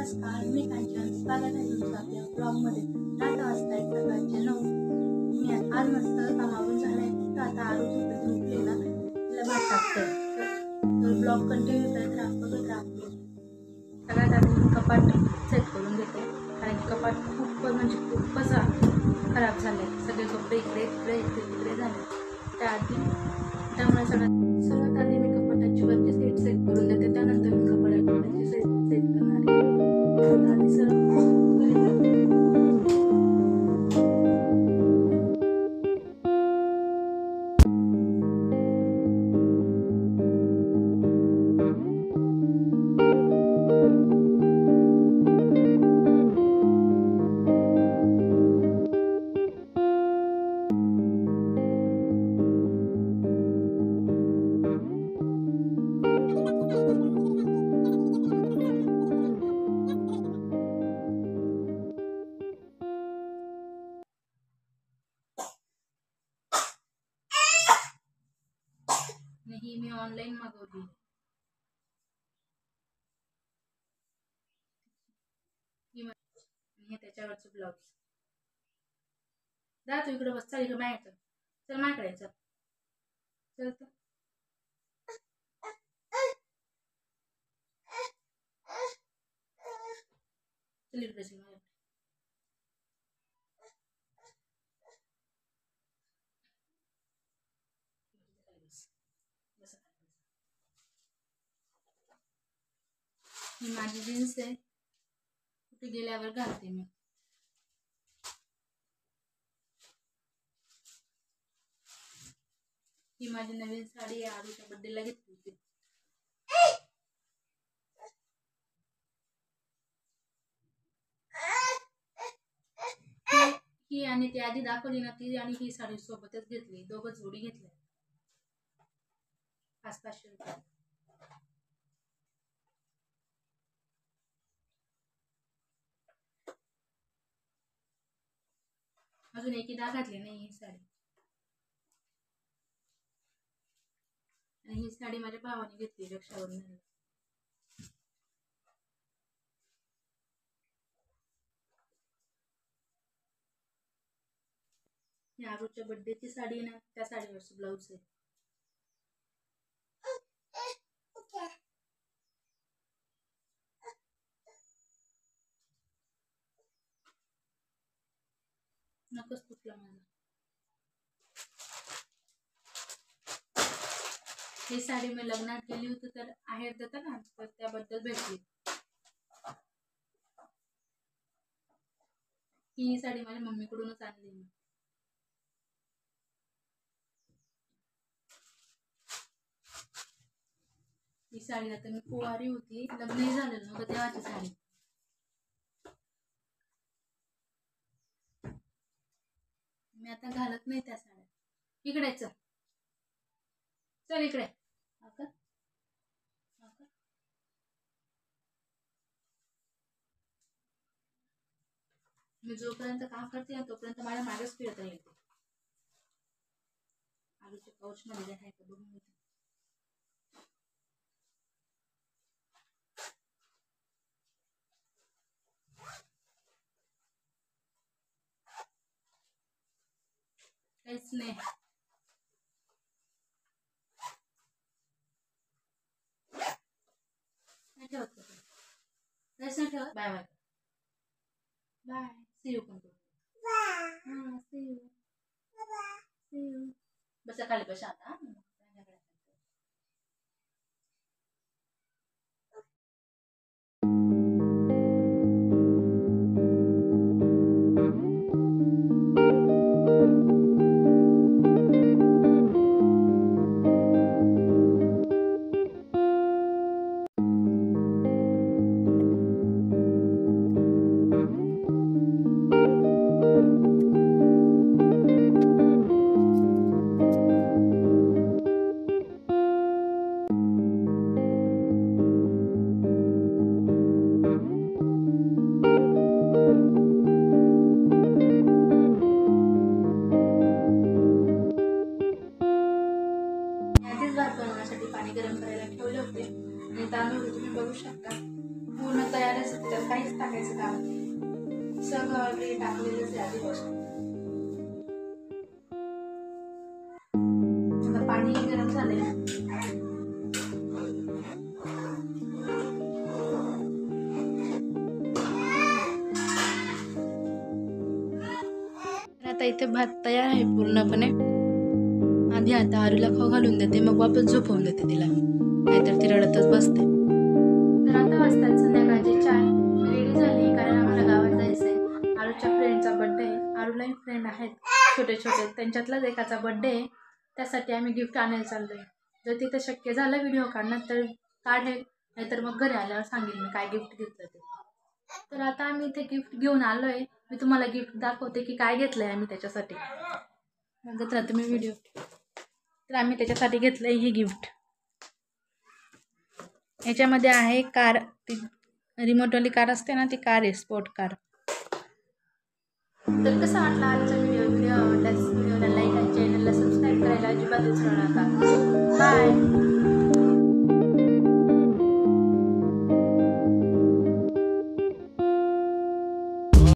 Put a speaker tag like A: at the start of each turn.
A: नमस्कार, मी कांचन. स्वागत आहे तुमचं आपल्या ब्लॉगमध्ये. आता वाजताय सकाळचे 9. मी आज मस्त कामावरून झालाय. तर आता आरू झोपेतून उठले ना, तिला भात टाकते. तर ब्लॉग कंटिन्यू बघत राहतो. सगळ्यात आधी मी कपाट सेट करून घेते, कारण की कपाट खूपच खराब झाले. सगळे कपडे इकडे झाले. त्यामुळे सगळ्यात आधी मी कपाटाची वरची सेट करून देते. त्यानंतर मी कपाटाची सेट करणार आहे. आधी ही मी ऑनलाईन मागवली. हे त्याच्यावरचं ब्लाउज. जा तू इकडे बस. चल इकडे मायाचं. चल माझ्याकडे चल. चल तर चल इकडे चल माझ्याकडे. ही माझी जीन्स आहे. कुठे गेल्यावर घालते मी. ही माझी नवीन साडी आहे. आरूच्या बर्थडेला घेतली होती. ही आणि ती आधी दाखवली ना, ती आणि ही साडी सोबतच घेतली. दोघं जोडी घेतल्या. 500-500 रुपये. अजून एकदा घातली नाही ही साडी. आणि ही साडी माझ्या भावाने घेतली रक्षाबंधन. ही आरूच्या बर्थडेची साडी ना, त्या साडीवरचं ब्लाऊज आहे. नकच तुटला माझा. ही साडी मी लग्नात गेली होती तर आहेर देतात ना, तर त्याबद्दल भेटली. ही साडी माझ्या मम्मीकडूनच आणली मी. ही साडी आता मी कुवारी होती, लग्नही झालेलं नव्हतं तेव्हाची साडी. मी आता घालत नाही त्या साड्या. इकडे चल. चल इकडे. मी जोपर्यंत काम करते ना, तोपर्यंत माझ्या मागेच फिरता येते. आरूच्या पाऊच मध्ये आहे का बघून घेते. काहीच नाही. ठेवत ठेवत. Bye bye. Bye. See you. पण सी यू. See you. बस खाली बस आता. भात बनवण्यासाठी पाणी गरम करायला ठेवले होते आणि तांदूळ तुम्ही बघू शकता पूर्ण भात तयारच आहे, त्याच्यात काहीच टाकायचं काम नाही, सगळं ऑलरेडी टाकलेलंच आहे आधीपासून. आता पाणी गरम झालंय. आता इथे भात तयार आहे पूर्णपणे. आधी आता आरूला खाऊ घालून देते, मग वापस झोपवून देते तिला, नाहीतर ती रडतच बसते. तर आता वाजतात संध्याकाळची चाय रेडी झाली, कारण आम्हाला गावात जायचंय. आरूच्या फ्रेंडचा बड्डे आहे. आरूलाही फ्रेंड आहेत छोटे छोटे, त्यांच्यातलाच एकाचा बड्डे आहे. त्यासाठी आम्ही गिफ्ट आणायला चाललोय. जर तिथे शक्य झालं व्हिडिओ काढणं तर काढेल, नाहीतर मग घरी आल्यावर सांगेल मी काय गिफ्ट घेतलं ते. तर आता आम्ही इथे गिफ्ट घेऊन आलोय. मी तुम्हाला गिफ्ट दाखवते की काय घेतलंय आम्ही त्याच्यासाठी. बघत राहा तुम्ही व्हिडिओ. तर आम्ही त्याच्यासाठी घेतलंय ही गिफ्ट. याच्यामध्ये आहे कार, ती रिमोटवाली कार असते ना, ती कार आहे, स्पोर्ट कार. तर कसा वाटला आजचा व्हिडिओ आवडल्यास व्हिडिओला लाईक आणि चॅनलला सबस्क्राईब करायला अजिबात विसरू नका. बाय.